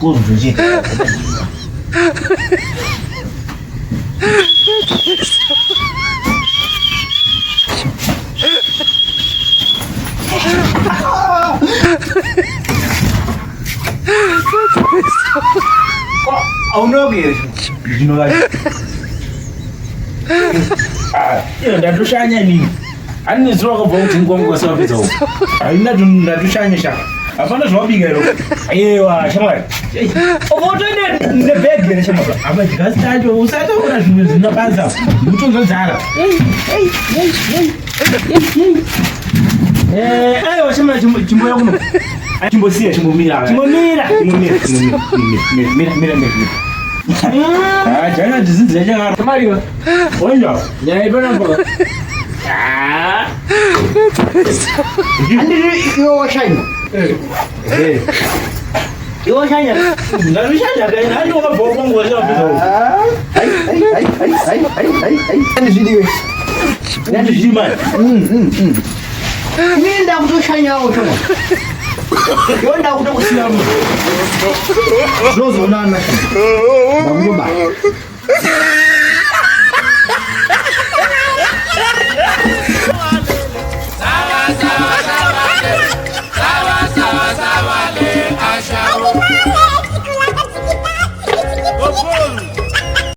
Kurwa, gente. Oh no, you know like. Yeah, that was shiny. I didn't talk about voting Congo service. I didn't do shiny shop. I found a shopping girl. You are Shaman. Oh, what I did in the bed, I'm a just tired of Sato, no answer. You took the Zara. I was a much more. I can see it to me. Jangan di jangan kemari. Oh iya, ya ibu nampak. Andi yo shine. Yo shine. Lalu shine kan? Andi orang bawang gua siapa tu? Andi video. Andi video man. Ini dah butuh shine awak semua. Yo dah butuh siapa? Rozo na na. Vamos lá.